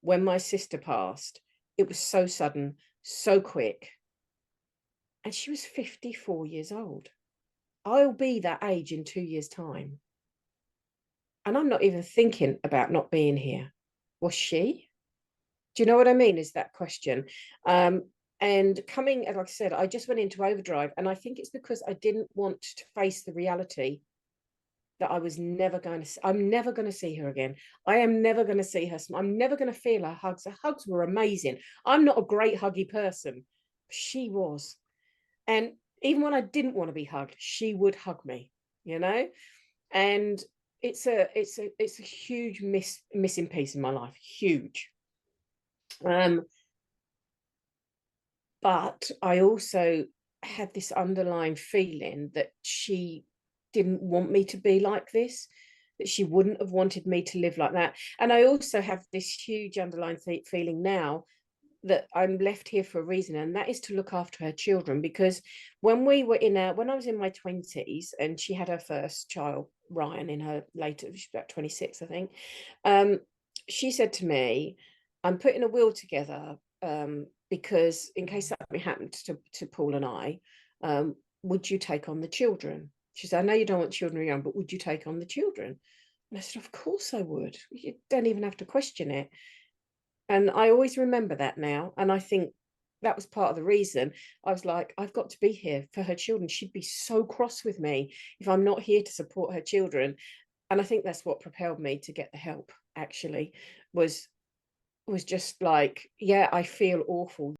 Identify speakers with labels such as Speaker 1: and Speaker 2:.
Speaker 1: when my sister passed, it was so sudden, so quick, and she was 54 years old. I'll be that age in 2 years' time. And I'm not even thinking about not being here. Was she? Do you know what I mean? Is that question. Um, and coming, like I said, I just went into overdrive. And I think it's because I didn't want to face the reality that I was never going to, I'm never going to see her again. I am never going to see her. I'm never going to feel her hugs. Her hugs were amazing. I'm not a great huggy person. She was. And even when I didn't want to be hugged, she would hug me, you know? And it's a huge missing piece in my life. Huge. Um, but I also had this underlying feeling that she didn't want me to be like this, that she wouldn't have wanted me to live like that. And I also have this huge underlying feeling now that I'm left here for a reason, and that is to look after her children. Because when I was in my 20s and she had her first child, Ryan, in her later, she's about 26, I think. Um, she said to me, I'm putting a will together because in case something happened to Paul and I, would you take on the children? She said, I know you don't want children young, but would you take on the children? And I said, of course I would. You don't even have to question it. And I always remember that now. And I think that was part of the reason I was like, I've got to be here for her children. She'd be so cross with me if I'm not here to support her children. And I think that's what propelled me to get the help, actually, was just like, yeah, I feel awful.